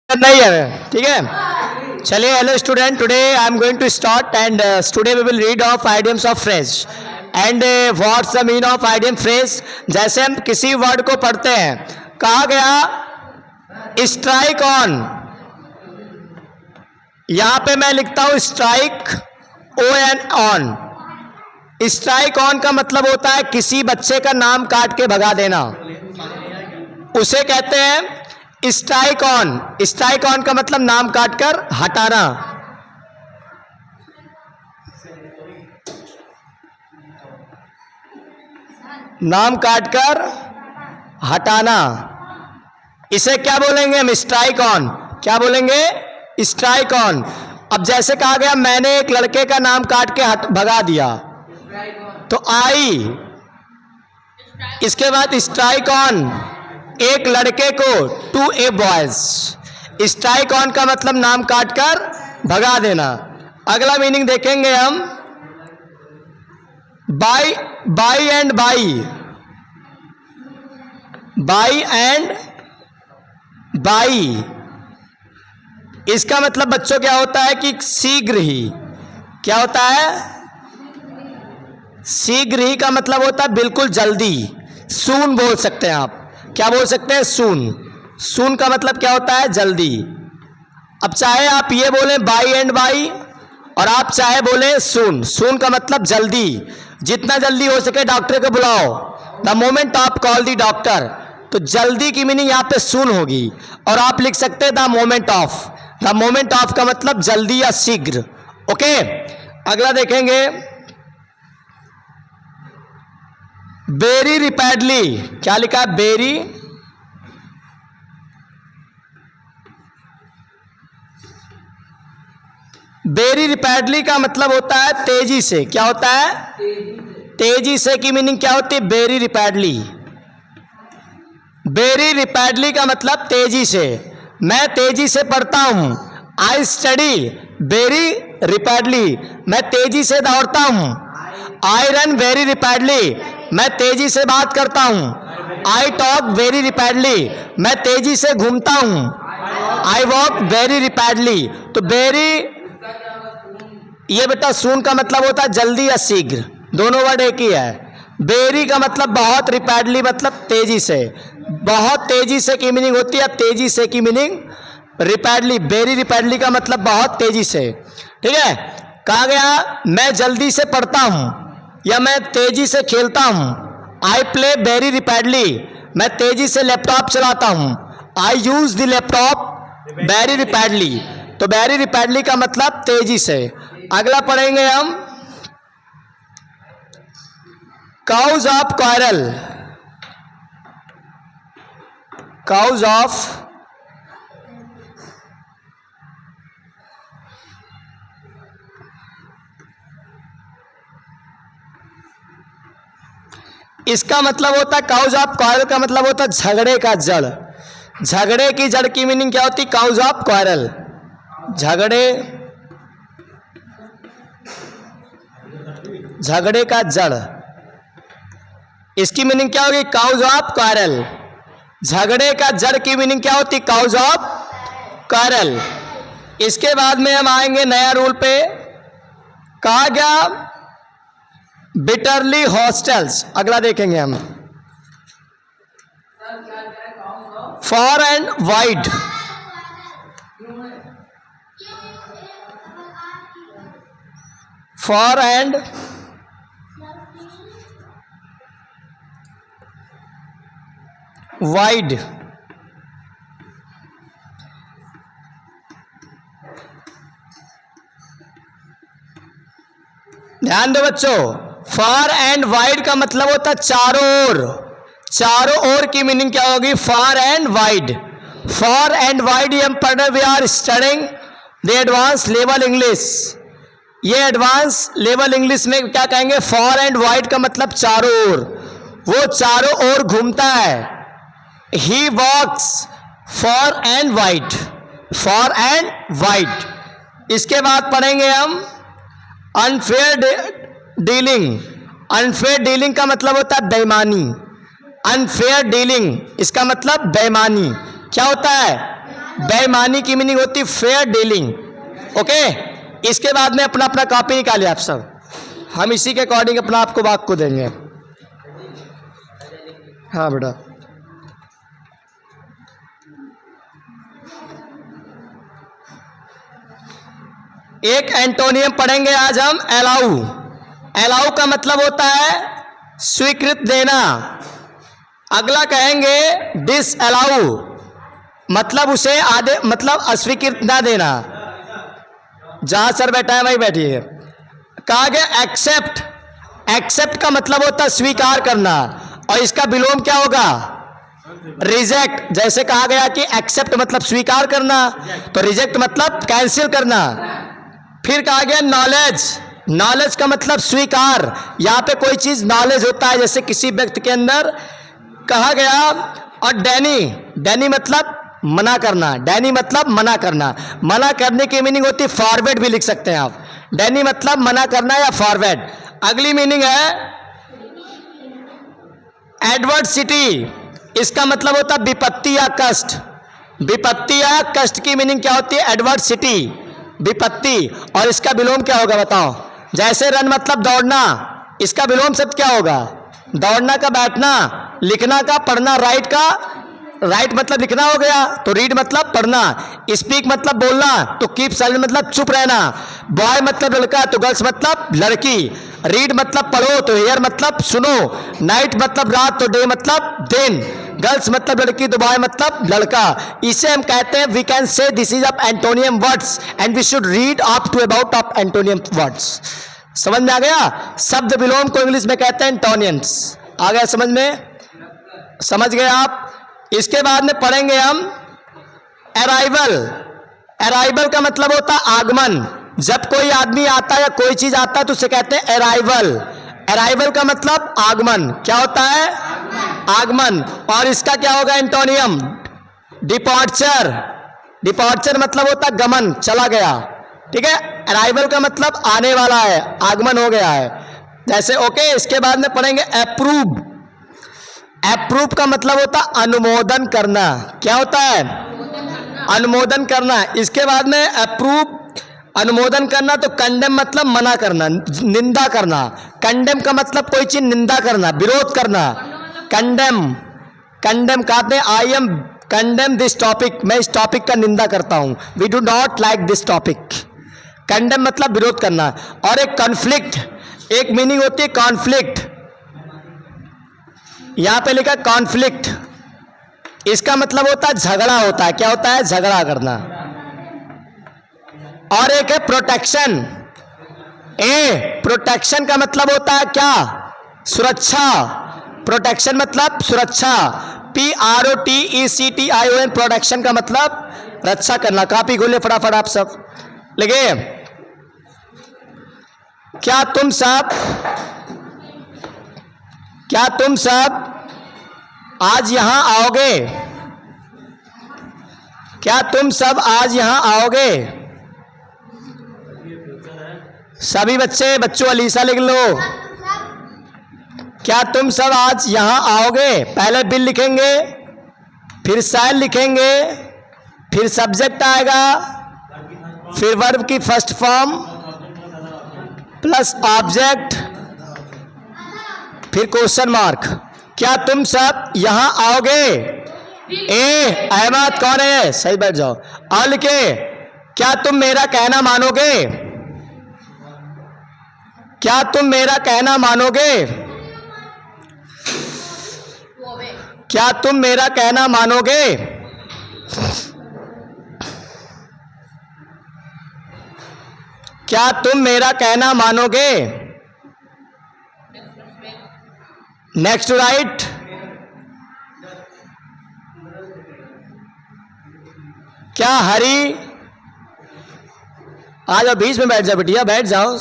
नहीं है, ठीक है। चलिए, hello student, today I am going to start and today we will read of idioms of phrase and what's the mean of idiom phrase. जैसे हम किसी वर्ड को पढ़ते हैं, कहा गया स्ट्राइक ऑन, यहां पे मैं लिखता हूं strike ON on. Strike on का मतलब होता है किसी बच्चे का नाम काट के भगा देना, उसे कहते हैं स्ट्राइक ऑन। स्ट्राइक ऑन का मतलब नाम काटकर हटाना। नाम काटकर हटाना, इसे क्या बोलेंगे हम? Strike on. क्या बोलेंगे? Strike on. अब जैसे कहा गया मैंने एक लड़के का नाम काट के भगा दिया, तो आई, इसके बाद स्ट्राइक ऑन एक लड़के को, to a boys. Strike on का मतलब नाम काटकर भगा देना। अगला मीनिंग देखेंगे हम, by, by and by, by and by, इसका मतलब बच्चों क्या होता है कि शीघ्र ही। क्या होता है? शीघ्र ही का मतलब होता है बिल्कुल जल्दी। सून बोल सकते हैं आप। क्या बोल सकते हैं? सून। सून का मतलब क्या होता है? जल्दी। अब चाहे आप ये बोलें बाई एंड बाई, और आप चाहे बोले सून। सून का मतलब जल्दी, जितना जल्दी हो सके डॉक्टर को बुलाओ। द मोमेंट आप कॉल दी डॉक्टर, तो जल्दी की मीनिंग यहाँ पे सून होगी। और आप लिख सकते हैं the moment of. The moment of का मतलब जल्दी या शीघ्र। ओके, अगला देखेंगे, वेरी रिपैडली। क्या लिखा है? वेरी, वेरी रिपैडली का मतलब होता है तेजी से। क्या होता है? तेजी से की मीनिंग क्या होती है? वेरी रिपैडली। वेरी रिपैडली का मतलब तेजी से। मैं तेजी से पढ़ता हूं, आई स्टडी वेरी रिपैडली, मैं तेजी से दौड़ता हूं। आई रन वेरी रिपैडली, मैं तेजी से बात करता हूं। आई टॉक वेरी रिपैडली, मैं तेजी से घूमता हूं। I walk very rapidly. तो वेरी, ये बेटा सून का मतलब होता है जल्दी या शीघ्र, दोनों वर्ड एक ही है। वेरी का मतलब बहुत, रिपैडली मतलब तेजी से। बहुत तेजी से की मीनिंग होती है, तेजी से की मीनिंग रिपैडली। वेरी रिपैडली का मतलब बहुत तेजी से, ठीक है। कहा गया मैं जल्दी से पढ़ता हूं या मैं तेजी से खेलता हूं। आई प्ले वेरी रिपैडली, मैं तेजी से लैपटॉप चलाता हूं। आई use the laptop very rapidly, तो वेरी रिपैडली का मतलब तेजी से। अगला पढ़ेंगे हम, cause of quarrel. Cause of, इसका मतलब होता है काउज ऑफ क्वारल का मतलब होता है झगड़े का जड़। झगड़े की जड़ की मीनिंग क्या होती है? काउज ऑफ क्वारल, झगड़े, झगड़े का जड़। इसकी मीनिंग क्या होगी? Cause of quarrel. झगड़े का जड़ की मीनिंग क्या होती? Cause of quarrel. इसके बाद में हम आएंगे नया रूल पे। कहा गया बिटरली हॉस्टल्स। अगला देखेंगे हम, for and wide. Far and wide, ध्यान दो बच्चों। फार एंड वाइड का मतलब होता है चारों ओर। चारों ओर की मीनिंग क्या होगी? Far and wide. Far and wide ये हम पढ़ रहे, we are studying the advance level English. ये एडवांस लेवल इंग्लिश में क्या कहेंगे? फार एंड वाइड का मतलब चारों ओर। वो चारों ओर घूमता है। He walks far and wide, far and wide. इसके बाद पढ़ेंगे हम अनफेयर डीलिंग। अनफेयर डीलिंग का मतलब होता है बेईमानी। अनफेयर डीलिंग, इसका मतलब बेईमानी। क्या होता है? बेईमानी की मीनिंग होती फेयर डीलिंग। ओके, इसके बाद में अपना अपना कॉपी निकालिए आप सब, हम इसी के अकॉर्डिंग अपना आपको वाक्य को देंगे। हाँ बेटा, एक एंटोनियम पढ़ेंगे आज हम, अलाउ। अलाउ का मतलब होता है स्वीकृत देना। अगला कहेंगे डिस अलाउ, मतलब उसे आदे मतलब अस्वीकृत ना देना। जहां सर बैठा है वहीं बैठिए। कहा गया एक्सेप्ट, एक्सेप्ट का मतलब होता है स्वीकार करना, और इसका विलोम क्या होगा? रिजेक्ट। जैसे कहा गया कि एक्सेप्ट मतलब स्वीकार करना, तो रिजेक्ट मतलब कैंसिल करना। फिर कहा गया नॉलेज, नॉलेज का मतलब स्वीकार। यहां पे कोई चीज नॉलेज होता है, जैसे किसी व्यक्ति के अंदर, कहा गया। और डैनी, डैनी मतलब मना करना, डैनी मतलब मना करना। मना करने की मीनिंग होती है फॉरवर्ड भी लिख सकते हैं आप, डैनी मतलब मना करना या फॉरवर्ड। अगली मीनिंग है एडवर्सिटी, इसका मतलब होता है विपत्ति या कष्ट। विपत्ति या कष्ट की मीनिंग क्या होती है? एडवर्सिटी, विपत्ति। और इसका विलोम क्या होगा बताओ? जैसे रन मतलब दौड़ना, इसका विलोम शब्द क्या होगा? दौड़ना का बैठना, लिखना का पढ़ना, राइट का राइट मतलब लिखना हो गया, तो रीड मतलब पढ़ना। स्पीक मतलब बोलना, तो कीप साइलेंट मतलब चुप रहना। बॉय मतलब लड़का, तो गर्ल्स मतलब लड़की। रीड मतलब पढ़ो, तो हेयर मतलब सुनो। नाइट मतलब रात, तो डे मतलब दिन। गर्ल्स मतलब लड़की, तो बॉय मतलब लड़का। इसे हम कहते हैं, we can say this is of antonym words and we should read up to about of antonym words. समझ में आ गया? शब्द विलोम को इंग्लिश में कहते हैं एंटोनियम्स। आ गया समझ में? समझ गए आप? इसके बाद में पढ़ेंगे हम अराइवल। अराइवल का मतलब होता है आगमन। जब कोई आदमी आता है या कोई चीज आता है तो उसे कहते हैं अराइवल। अराइवल का मतलब आगमन। क्या होता है? आगमन। और इसका क्या होगा एंटोनियम? डिपार्चर। डिपार्चर मतलब होता है गमन, चला गया। ठीक है, अराइवल का मतलब आने वाला है, आगमन हो गया है जैसे। ओके, इसके बाद में पढ़ेंगे अप्रूव। अप्रूव का मतलब होता है अनुमोदन करना। क्या होता है? अनुमोदन करना। इसके बाद में अप्रूव, अनुमोदन करना। तो कंडेम मतलब मना करना, निंदा करना। कंडेम का मतलब कोई चीज निंदा करना, विरोध करना। कंडेम, कंडेम कहते हैं I am condemn this topic, मैं इस टॉपिक का निंदा करता हूं, we do not like this topic. Condemn मतलब विरोध करना। और एक कॉन्फ्लिक्ट, एक मीनिंग होती है कॉन्फ्लिक्ट, यहां पे लिखा कॉन्फ्लिक्ट, इसका मतलब होता है झगड़ा होता है। क्या होता है? झगड़ा करना। और एक है प्रोटेक्शन। प्रोटेक्शन का मतलब होता है क्या? सुरक्षा। प्रोटेक्शन मतलब सुरक्षा। PROTECTION, प्रोटेक्शन का मतलब रक्षा करना। कॉपी खोलिए फटाफट आप सब, लगे। क्या तुम सब आज यहां आओगे? क्या तुम सब आज यहां आओगे? सभी बच्चों अलीसा लिख लो। क्या तुम सब आज यहां आओगे? पहले बिल लिखेंगे, फिर शैल लिखेंगे, फिर सब्जेक्ट आएगा, फिर वर्ब की फर्स्ट फॉर्म प्लस ऑब्जेक्ट, फिर क्वेश्चन मार्क। क्या तुम सब यहां आओगे? अहमद कौन है? सही बैठ जाओ। और लिखे, क्या तुम मेरा कहना मानोगे? क्या तुम मेरा कहना मानोगे? क्या तुम मेरा कहना मानोगे? क्या तुम मेरा कहना मानोगे? Next right. क्या हरी, आ जाओ बीच में बैठ जाओ बिटिया, बैठ जाओ।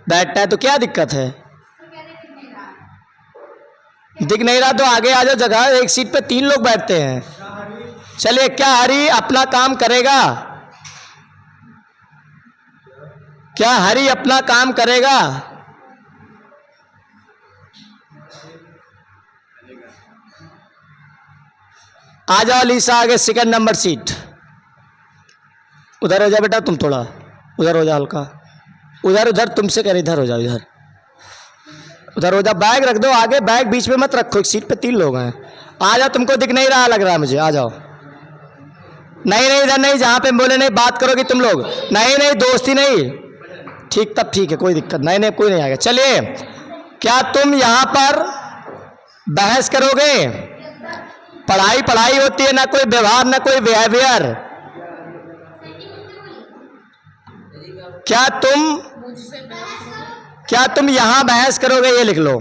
बैठना है तो क्या दिक्कत है? दिख नहीं रहा तो आगे आ जाओ, जगह एक सीट पे 3 लोग बैठते हैं। चलिए, क्या हरी अपना काम करेगा? क्या हरी अपना काम करेगा? आ जाओ अलीसा आगे, सेकंड नंबर सीट। उधर हो जा बेटा, तुम थोड़ा उधर हो जा, हल्का उधर, उधर तुमसे कह रहे इधर हो जाओ, इधर उधर हो जा। बैग रख दो आगे, बैग बीच में मत रखो, एक सीट पे 3 लोग हैं। आ जाओ, तुमको दिख नहीं रहा लग रहा है मुझे, आ जाओ। नहीं नहीं इधर नहीं, जहाँ पे बोले नहीं बात करोगे तुम लोग, नहीं नहीं दोस्ती नहीं, ठीक तब ठीक है, कोई दिक्कत नहीं, नहीं कोई नहीं आएगा। चलिए, क्या तुम यहाँ पर बहस करोगे? पढ़ाई पढ़ाई होती है, ना कोई व्यवहार ना कोई बिहेवियर। क्या तुम यहां बहस करोगे? ये लिख लो,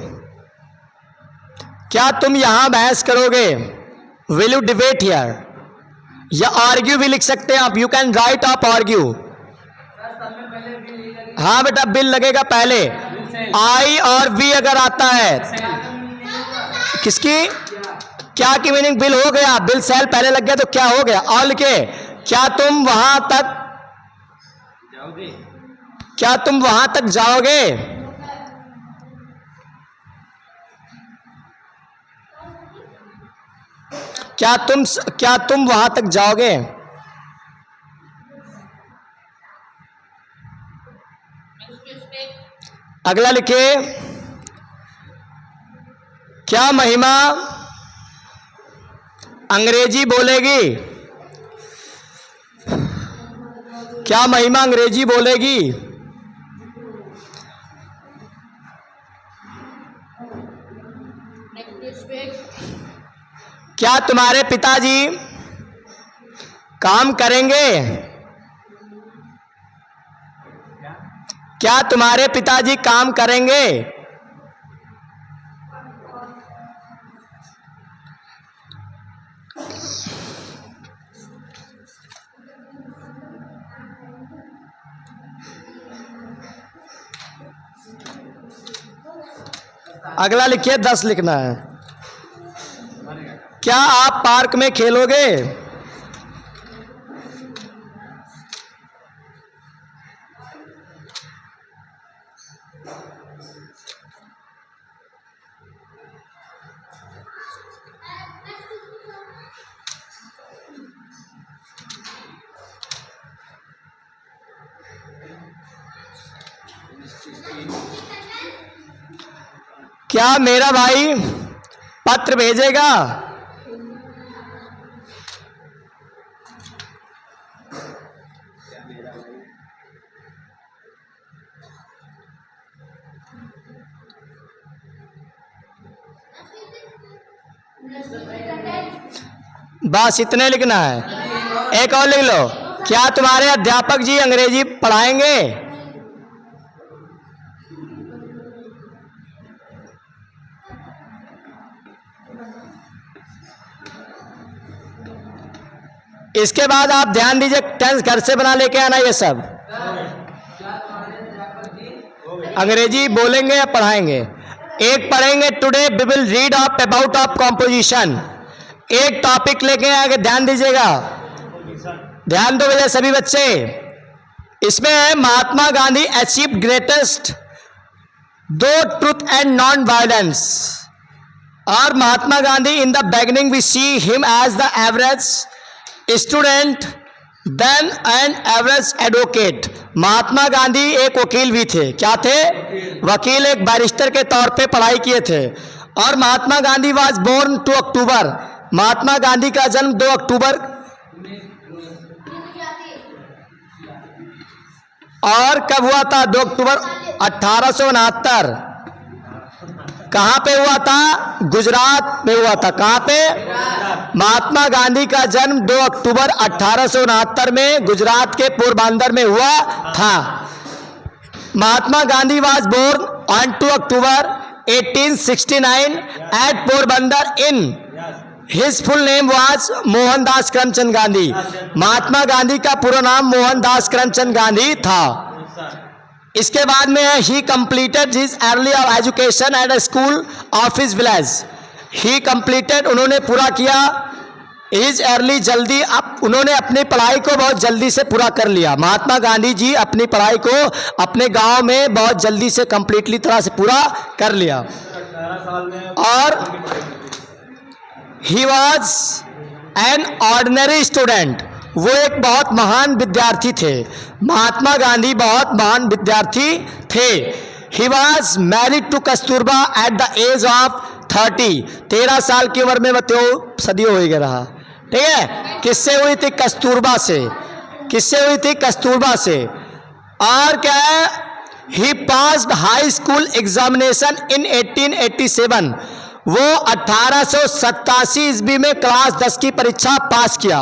क्या तुम यहां बहस करोगे? Will you debate here? या आर्ग्यू भी लिख सकते हैं आप, यू कैन राइट आप आर्ग्यू। हाँ बेटा, बिल लगेगा पहले, आई और वी अगर आता है। किसकी? क्या की मीनिंग? बिल हो गया, बिल सेल पहले लग गया तो क्या हो गया? ऑल के। क्या तुम वहां तक जाओगे? क्या तुम वहां तक जाओगे? क्या तुम वहां तक जाओगे? अगला लिखिए, क्या महिमा अंग्रेजी बोलेगी? क्या महिमा अंग्रेजी बोलेगी? क्या तुम्हारे पिताजी काम करेंगे? क्या तुम्हारे पिताजी काम करेंगे? अगला लिखिए, 10 लिखना है। क्या आप पार्क में खेलोगे? क्या मेरा भाई पत्र भेजेगा? बस इतने लिखना है। एक और लिख लो, क्या तुम्हारे अध्यापक जी अंग्रेजी पढ़ाएंगे? इसके बाद आप ध्यान दीजिए, टेंस घर से बना लेके आना। ये सब अंग्रेजी बोलेंगे या पढ़ाएंगे? एक पढ़ेंगे, today we will read up about of composition. एक टॉपिक लेके आगे, ध्यान दीजिएगा, ध्यान दो भैया सभी बच्चे। इसमें है Mahatma Gandhi achieve greatest do truth and non violence. और Mahatma Gandhi in the beginning we see him as the average student then an average advocate. Mahatma Gandhi एक वकील भी थे। क्या थे? वकील, एक बैरिस्टर के तौर पे पढ़ाई किए थे। और महात्मा गांधी वाज बोर्न 2 अक्टूबर। महात्मा गांधी का जन्म 2 अक्टूबर और कब हुआ था? 2 अक्टूबर 1869। कहां पे हुआ था? गुजरात में हुआ था। कहां पे? महात्मा गांधी का जन्म 2 अक्टूबर 1869 में गुजरात के पोरबंदर में हुआ था। Mahatma Gandhi was born on 2 October 1869 at Porbandar in his full name was Mohandas Karamchand Gandhi. Mahatma Gandhi का पूरा नाम मोहनदास करमचंद गांधी था। इसके बाद में है ही completed his early education at a school of his village. He completed, उन्होंने पूरा किया, हिज अर्ली, जल्दी, अब उन्होंने अपनी पढ़ाई को बहुत जल्दी से पूरा कर लिया। महात्मा गांधी जी अपनी पढ़ाई को अपने गांव में बहुत जल्दी से कंप्लीटली तरह से पूरा कर लिया। और he was an ordinary student, वो एक बहुत महान विद्यार्थी थे। महात्मा गांधी बहुत महान विद्यार्थी थे। He was married to Kasturba at the age of 30। 13 साल की उम्र में वो सदियों हो गया रहा। ठीक है, किससे हुई थी? कस्तूरबा से। किससे हुई थी? कस्तूरबा से। और क्या है, he passed high school examination in 1887। वो 1887 ईस्वी में क्लास 10 की परीक्षा पास किया।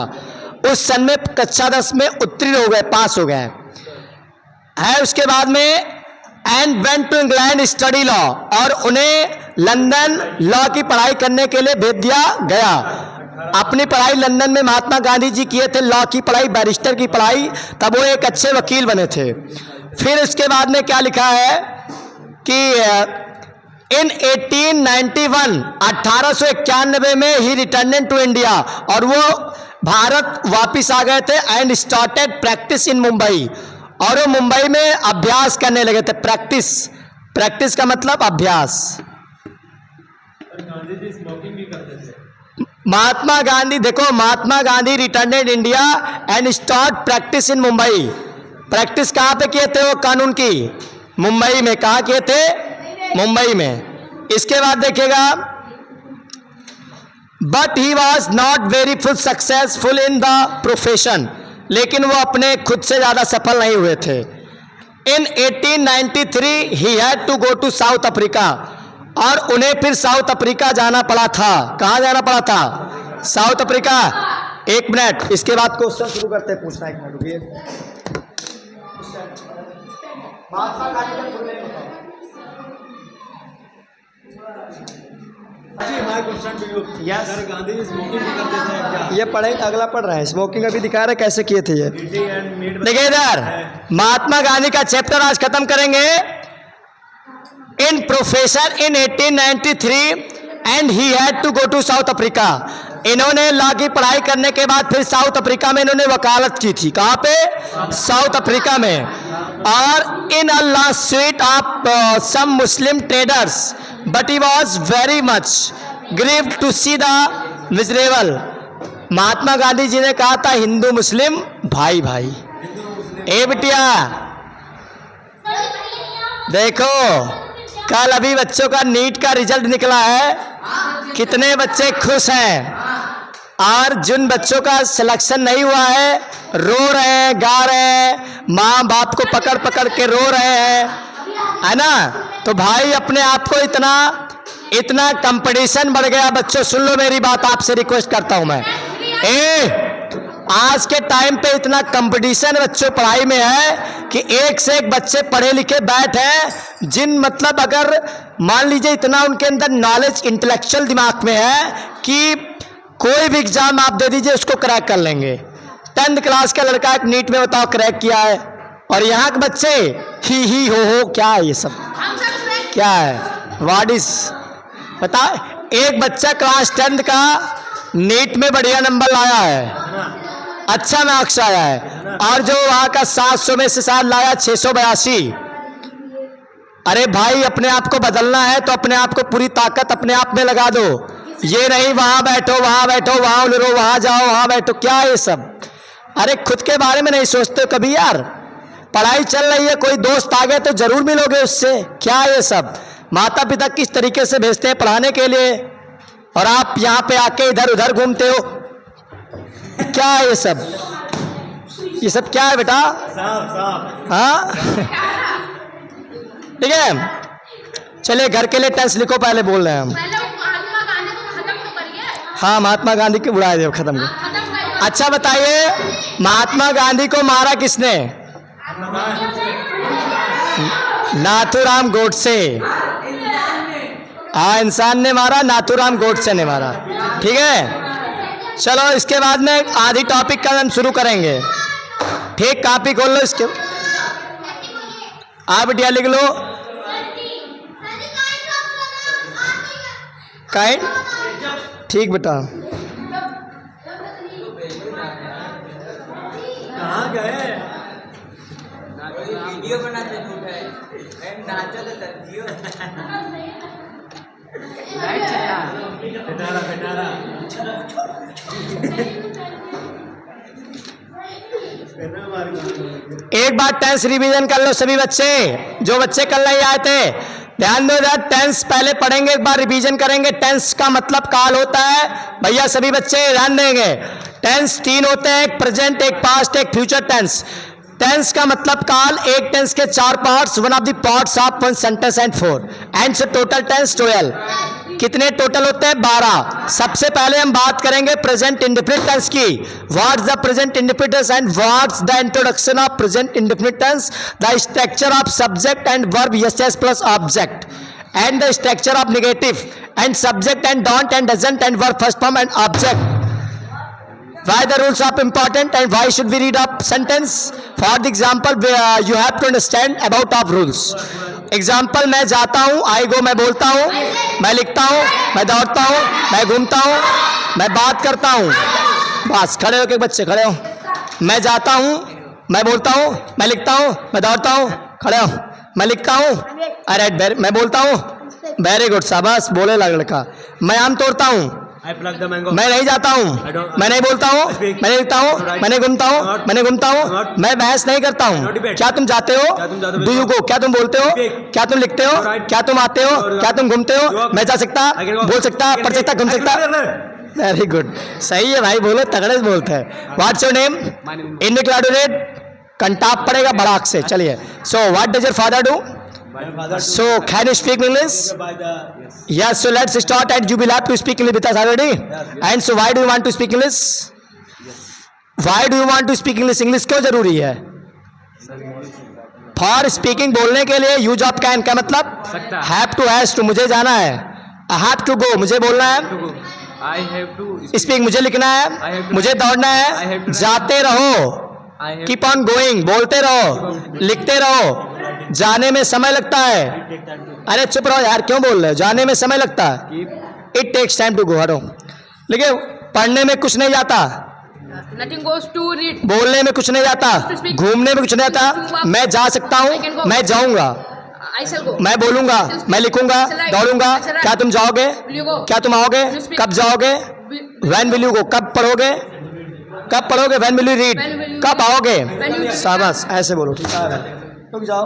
उस सन में कक्षा 10 में उत्तीर्ण हो गए, पास हो गए है। उसके बाद में and went to England study law, और उन्हें लंदन लॉ की पढ़ाई करने के लिए भेज दिया गया। अपनी पढ़ाई लंदन में महात्मा गांधी जी किए थे, लॉ की पढ़ाई, बैरिस्टर की पढ़ाई, तब वो एक अच्छे वकील बने थे। फिर इसके बाद में क्या लिखा है कि इन 1891 1891 में ही रिटर्न टू इंडिया, और वो भारत वापिस आ गए थे। And started practice in Mumbai, और वो मुंबई में अभ्यास करने लगे थे। प्रैक्टिस, प्रैक्टिस का मतलब अभ्यास। गांधी जी स्मोकिंग भी करते थे। महात्मा गांधी, देखो, Mahatma Gandhi returned India and start practice in Mumbai. Practice कहाँ पे किए थे वो कानून की? मुंबई में। कहाँ किए थे? मुंबई में। इसके बाद देखिएगा, but he was not very full successful in the profession, लेकिन वो अपने खुद से ज्यादा सफल नहीं हुए थे। In 1893 he had to go to South Africa, और उन्हें फिर साउथ अफ्रीका जाना पड़ा था। कहाँ जाना पड़ा था? South Africa. एक मिनट, इसके बाद क्वेश्चन शुरू करते हैं, पूछना। एक मिनट रुकिए। महात्मा गांधी का फुल नेम बताओ। जी, my question to you. Yes sir, Gandhi ji smoking भी करते थे क्या? ये पढ़े, अगला पढ़ रहा है। स्मोकिंग अभी दिखा रहा है, कैसे किए थे ये। देखिए इधर, महात्मा गांधी का चैप्टर आज खत्म करेंगे। In professor in 1893 and he had to go to South Africa. इन्होंने लॉ की पढ़ाई करने के बाद फिर साउथ अफ्रीका में इन्होंने वकालत की थी। कहाँ पे? साउथ अफ्रीका में। और in a law suit of some Muslim traders, but he was very much grieved to see the miserable. Mahatma Gandhi ji ने कहा था, हिंदू मुस्लिम भाई भाई। ए बिटिया देखो, कल अभी बच्चों का नीट का रिजल्ट निकला है, कितने बच्चे खुश हैं, और जिन बच्चों का सिलेक्शन नहीं हुआ है रो रहे हैं, गा रहे हैं, माँ बाप को पकड़ पकड़ के रो रहे हैं, है ना। तो भाई अपने आप को इतना कंपटीशन बढ़ गया। बच्चों सुन लो मेरी बात, आपसे रिक्वेस्ट करता हूं मैं। आज के टाइम पे इतना कंपटीशन बच्चों पढ़ाई में है कि एक से एक बच्चे पढ़े लिखे बैठ हैं, जिन मतलब अगर मान लीजिए इतना उनके अंदर नॉलेज, इंटेलेक्चुअल दिमाग में है कि कोई भी एग्जाम आप दे दीजिए उसको क्रैक कर लेंगे। 10th क्लास का लड़का एक नीट में बताओ क्रैक किया है, और यहाँ के बच्चे ही हो क्या है ये सब, क्या है, व्हाट इज, बता। एक बच्चा क्लास 10th का नीट में बढ़िया नंबर लाया है, अच्छा मार्क्स आया है, और जो वहां का 700 में से 7 लाया 682। अरे भाई, अपने आप को बदलना है तो अपने आप को पूरी ताकत अपने आप में लगा दो। ये नहीं वहां बैठो वहां बैठो, वहां उलरो, वहां जाओ वहां बैठो, क्या है ये सब। अरे खुद के बारे में नहीं सोचते कभी यार। पढ़ाई चल रही है, कोई दोस्त आ गए तो जरूर मिलोगे उससे, क्या है ये सब। माता पिता किस तरीके से भेजते हैं पढ़ाने के लिए, और आप यहाँ पे आके इधर उधर घूमते हो, क्या है ये सब। ये सब क्या है बेटा? हाँ ठीक है, चलिए घर के लिए टेंस लिखो, पहले बोल रहे हैं हम। हाँ, महात्मा गांधी की उड़ाए दे, खत्म कर। अच्छा बताइए, महात्मा गांधी को मारा किसने? नाथूराम गोडसे। हाँ, इंसान ने मारा, नाथूराम गोडसे ने मारा। ठीक है, चलो इसके बाद में आधी टॉपिक का हम शुरू करेंगे। ठीक, कॉपी खोल लो, इसके आप बिटिया लिख लो। काइंड, ठीक बेटा। कहाँ गए? वीडियो बनाते थे, नाचो तो सर जियो। बेटारा एक बार टेंस रिवीजन कर लो सभी बच्चे, जो बच्चे कल नहीं आए थे ध्यान दो यार। टेंस पहले पढ़ेंगे, एक बार रिवीजन करेंगे। टेंस का मतलब काल होता है भैया, सभी बच्चे ध्यान देंगे। टेंस तीन होते हैं, एक प्रेजेंट, एक पास्ट, एक फ्यूचर टेंस। टेंस का मतलब काल, एक टेंस के चार parts, one of the parts of one sentence and four and total tense 12। कितने टोटल होते हैं? 12। सबसे पहले हम बात करेंगे प्रेजेंट इंडेफिनिट टेंस की। What's the present indefinite tense and what's the introduction of present indefinite tense, the structure of subject and verb s es plus object and the structure of negative and subject and don't and doesn't and verb first form and object. Why the rules are important and why should we read a sentence? For the example, you have to understand about of rules. Example, मैं जाता हूँ, I go, मैं बोलता हूँ, मैं लिखता हूँ, मैं दौड़ता हूँ, मैं घूमता हूँ, मैं बात करता हूँ। बस खड़े हो के बच्चे खड़े हो। मैं जाता हूँ, मैं बोलता हूँ, मैं लिखता हूँ, मैं दौड़ता हूँ, खड़े हो। मैं लिखता हूँ, अरे मैं बोलता हूँ, वेरी गुड, शाबाश, बोले लड़का। मैं आम तोड़ता हूँ, I pluck the mango. मैं नहीं जाता हूँ, मैं नहीं बोलता हूँ, मैं नहीं लिखता हूँ, मैं नहीं घूमता हूँ, मैं नहीं घूमता हूँ, मैं बहस नहीं करता हूँ। क्या तुम जाते हो? Do you go? क्या तुम बोलते हो? क्या तुम लिखते हो? क्या तुम आते हो? क्या तुम घूमते हो? मैं जा सकता, बोल सकता, पढ़ सकता, घूम सकता। वेरी गुड, सही है भाई, बोलो, तगड़े से बोलते हैं। What's your name? इंडिक्लाडोरेट, कंटाप पड़ेगा बड़ाक से। चलिए, so what does your father do? So can you speak English? Yes. So let's start. And you will have to speak English with us already. And so why do you want to speak English? Why do you want to speak English? English क्यों जरूरी है? For speaking, बोलने के लिए use of can का मतलब have to, has to, मुझे जाना है। I have to go, मुझे बोलना है। I have to Speak, मुझे लिखना है, मुझे दौड़ना है। जाते रहो, कीप ऑन गोइंग, बोलते रहो, लिखते रहो। जाने में समय लगता है। अरे चुप रहो यार, क्यों बोल रहे हो? जाने में समय लगता है। It takes time to go, हटो। लेकिन पढ़ने में कुछ नहीं जाता, Nothing goes to read. बोलने में कुछ नहीं जाता, घूमने में कुछ नहीं जाता। मैं जा सकता हूँ, मैं जाऊंगा, I shall go. मैं बोलूंगा, मैं लिखूंगा, दौड़ूंगा। क्या तुम जाओगे? Will you go? क्या तुम आओगे? कब जाओगे? When will you go? कब पढ़ोगे? कब पढ़ोगे? When will you read? When will you कब आओगे? When will you- शाबाश, ऐसे बोलो, ठीक है। रुक जाओ।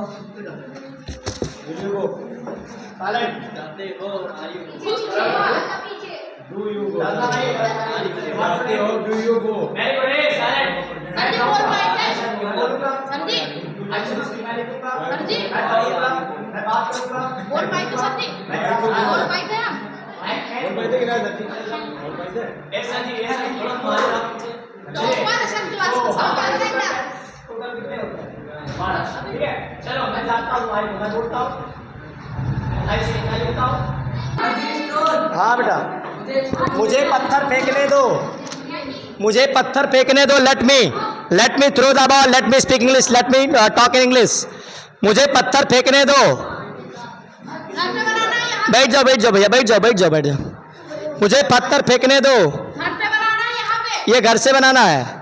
हाँ बेटा, मुझे पत्थर फेंकने दो, मुझे पत्थर फेंकने दो। Let me throw the ball, let me speak English, let me talk in English. मुझे पत्थर फेंकने दो। बैठ जाओ, बैठ जाओ भैया, बैठ जाओ, बैठ जाओ, बैठ जाओ। मुझे पत्थर फेंकने दो। ये घर से बनाना है।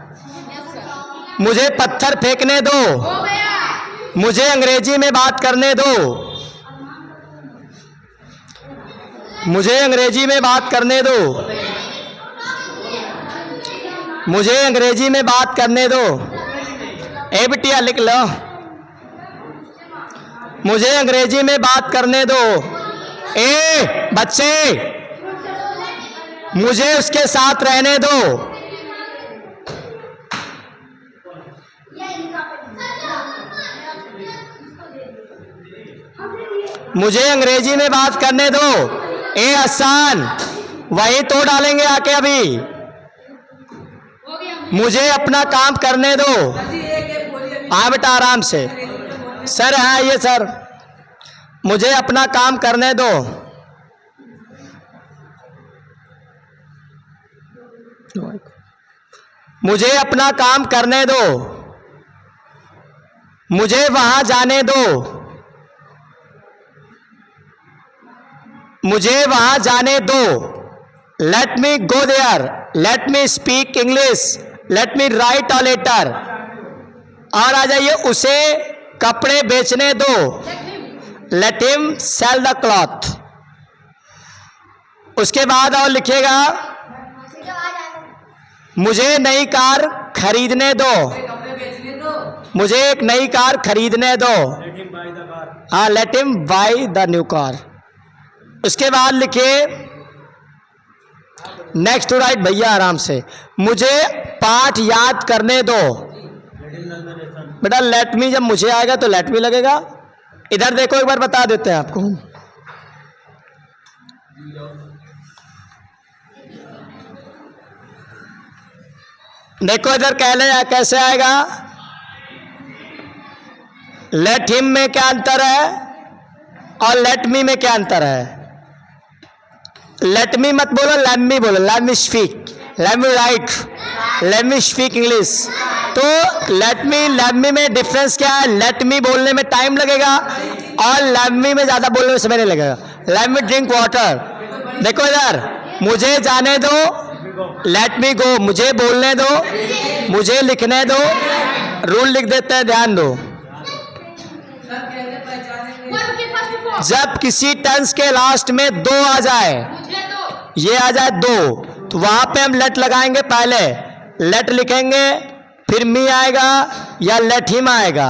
मुझे पत्थर फेंकने दो, मुझे अंग्रेजी में बात करने दो, मुझे अंग्रेजी में बात करने दो, मुझे अंग्रेजी में बात करने दो। ए बिटिया लिख लो, मुझे अंग्रेजी में बात करने दो। ए बच्चे, मुझे उसके साथ रहने दो। मुझे अंग्रेजी में बात करने दो। ए हसन, वही तो डालेंगे आके अभी। मुझे अपना काम करने दो। हाँ बेटा, आराम से। सर हाँ, ये सर, मुझे अपना काम करने दो। मुझे अपना काम करने दो। मुझे वहां जाने दो। मुझे वहां जाने दो। Let me go there, let me speak English, let me write a letter. और आ जाइए, उसे कपड़े बेचने दो। Let him sell the cloth. उसके बाद और लिखिएगा, मुझे नई कार खरीदने दो। मुझे एक नई कार खरीदने दो। Let him buy the car. हाँ, let him by the new car. उसके बाद लिखिए नेक्स्ट टू राइट भैया आराम से। मुझे पाठ याद करने दो। Let him learn the lesson. बेटा लेट मी जब मुझे आएगा तो लेट मी लगेगा। इधर देखो एक बार बता देते हैं आपको। देखो इधर कैसे आएगा। लेट हिम में क्या अंतर है और लेट मी में क्या अंतर है। लेट मी मत बोलो, लेट मी बोलो। Late me speak, late me right, late me speak English. तो लेट मी में डिफरेंस क्या है। लेट मी बोलने में टाइम लगेगा और लेट मी में ज्यादा बोलने में समय नहीं लगेगा। Let me drink water. देखो इधर, मुझे जाने दो, लेट मी गो। मुझे बोलने दो, मुझे लिखने दो। रूल लिख देते हैं, ध्यान दो। वर्ब के फर्स्ट फॉर्म। जब किसी टेंस के लास्ट में दो आ जाए, मुझे दो। ये आ जाए दो, तो वहां पे हम लेट लगाएंगे। पहले लेट लिखेंगे, फिर मी आएगा या लेट हिम आएगा,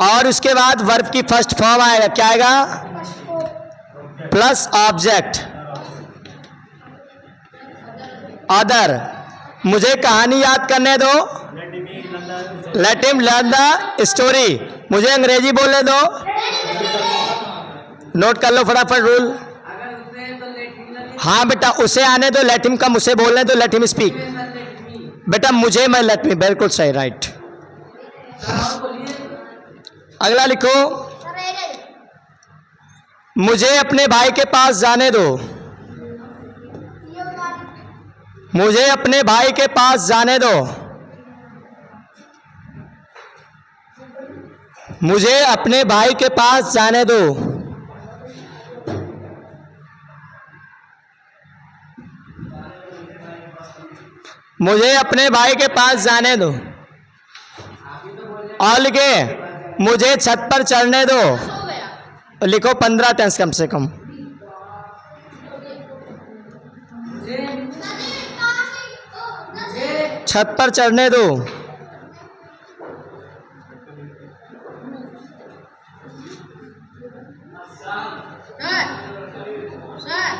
और उसके बाद वर्ब की फर्स्ट फॉर्म आएगा। क्या आएगा? Plus object other. मुझे कहानी याद करने दो, Let him learn the let him learn the story. मुझे अंग्रेजी बोलने दो, नोट कर लो फटाफट रूल। हाँ बेटा, उसे आने दो, लेट हिम कम। उसे बोलने दो, लेट हिम स्पीक। बेटा मुझे, मैं लेट मी। बिल्कुल सही, राइट। अगला लिखो, मुझे अपने भाई के पास जाने दो। मुझे अपने भाई के पास जाने दो। मुझे अपने भाई के पास जाने दो। मुझे अपने भाई के पास जाने दो। और लिखे, मुझे छत पर चढ़ने दो। हो गया। लिखो 15 टेंस कम से कम। छत पर चढ़ने दो। सर सर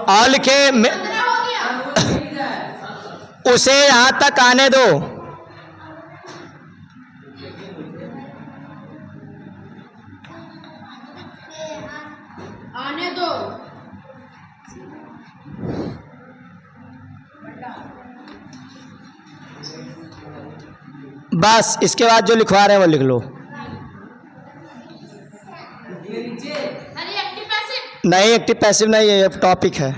और लिखे, कितना हो गया। उसे यहां तक आने दो। आने दो। बस इसके बाद जो लिखवा रहे हैं वो लिख लो। अरे एक्टिव पैसिव। नहीं, एक्टिव पैसिव नहीं है, ये टॉपिक है।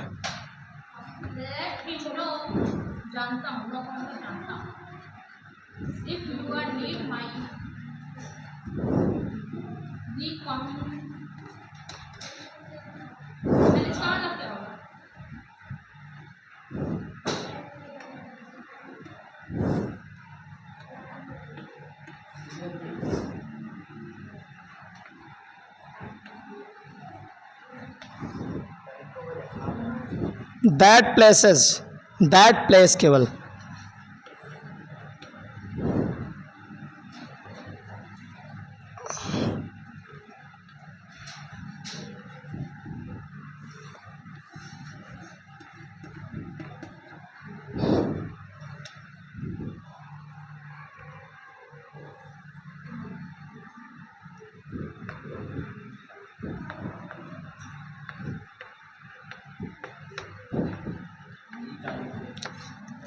जानता हूँ, नो कॉन्टेक्ट जानता हूँ। If you are need my the contact, मैंने इसका मतलब क्या होगा? दैट प्लेसेस, दैट प्लेस केवल।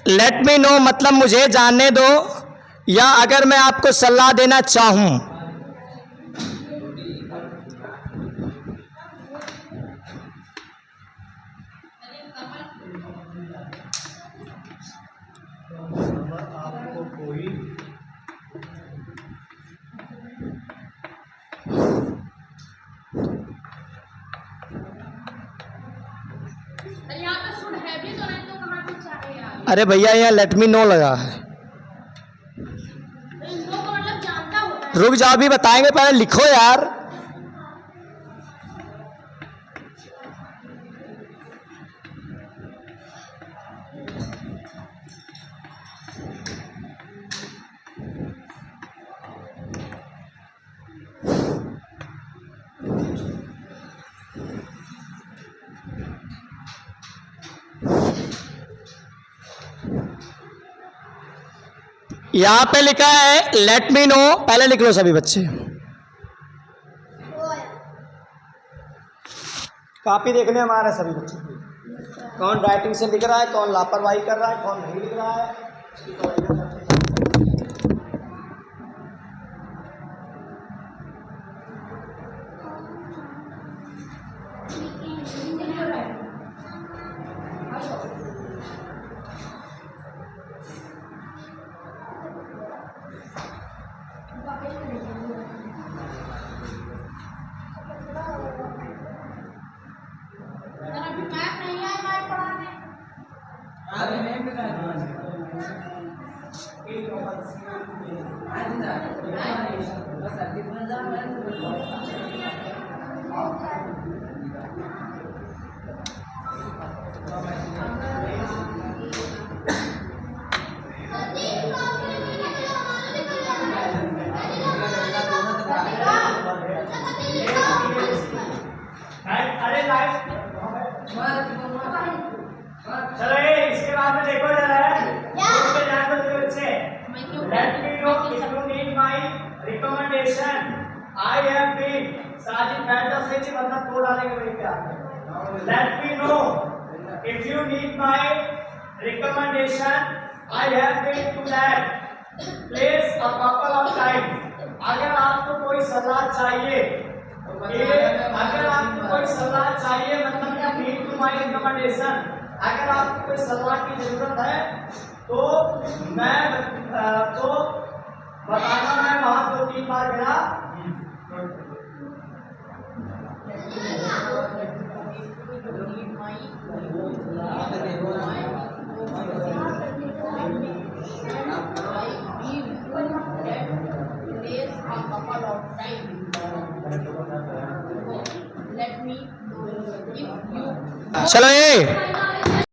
लेट मी नो मतलब मुझे जानने दो, या अगर मैं आपको सलाह देना चाहूं। आपको कोई अरे यहाँ पे सुन है भी तो नहीं तो कहाँ से चाहे यार। अरे भैया यहाँ लेट मी नो लगा है। इन दो को मतलब जानता होता है। रुक जाओ, अभी बताएंगे, पहले लिखो यार। यहाँ पे लिखा है लेट मी नो, पहले लिख लो सभी बच्चे। कॉपी देखने हमारे सभी बच्चों की, कौन राइटिंग से लिख रहा है, कौन लापरवाही कर रहा है, कौन नहीं लिख रहा है, इसकी तौलीह करते हैं। अगर अभी मैथ नहीं आए मैथ पढ़ाने अरे लाइट चलो ये इसके बाद में देखो जरा इसके ध्यान दो मेरे बच्चे। Let me know if you need my recommendation I have been साजिद बैठ जाओ सही से मतलब दो डालेंगे वही पे आके। Let me know if you need my recommendation I have been to that place a couple of time. अगर आपको कोई सलाह चाहिए, अगर आपको कोई सलाह चाहिए मतलब क्या नीड टू माय रिकमेंडेशन, अगर आपको कोई सलाह की जरूरत है तो मैं तो बताना, मैं वहां 2-3 बार गया। Let me know if you चलो ये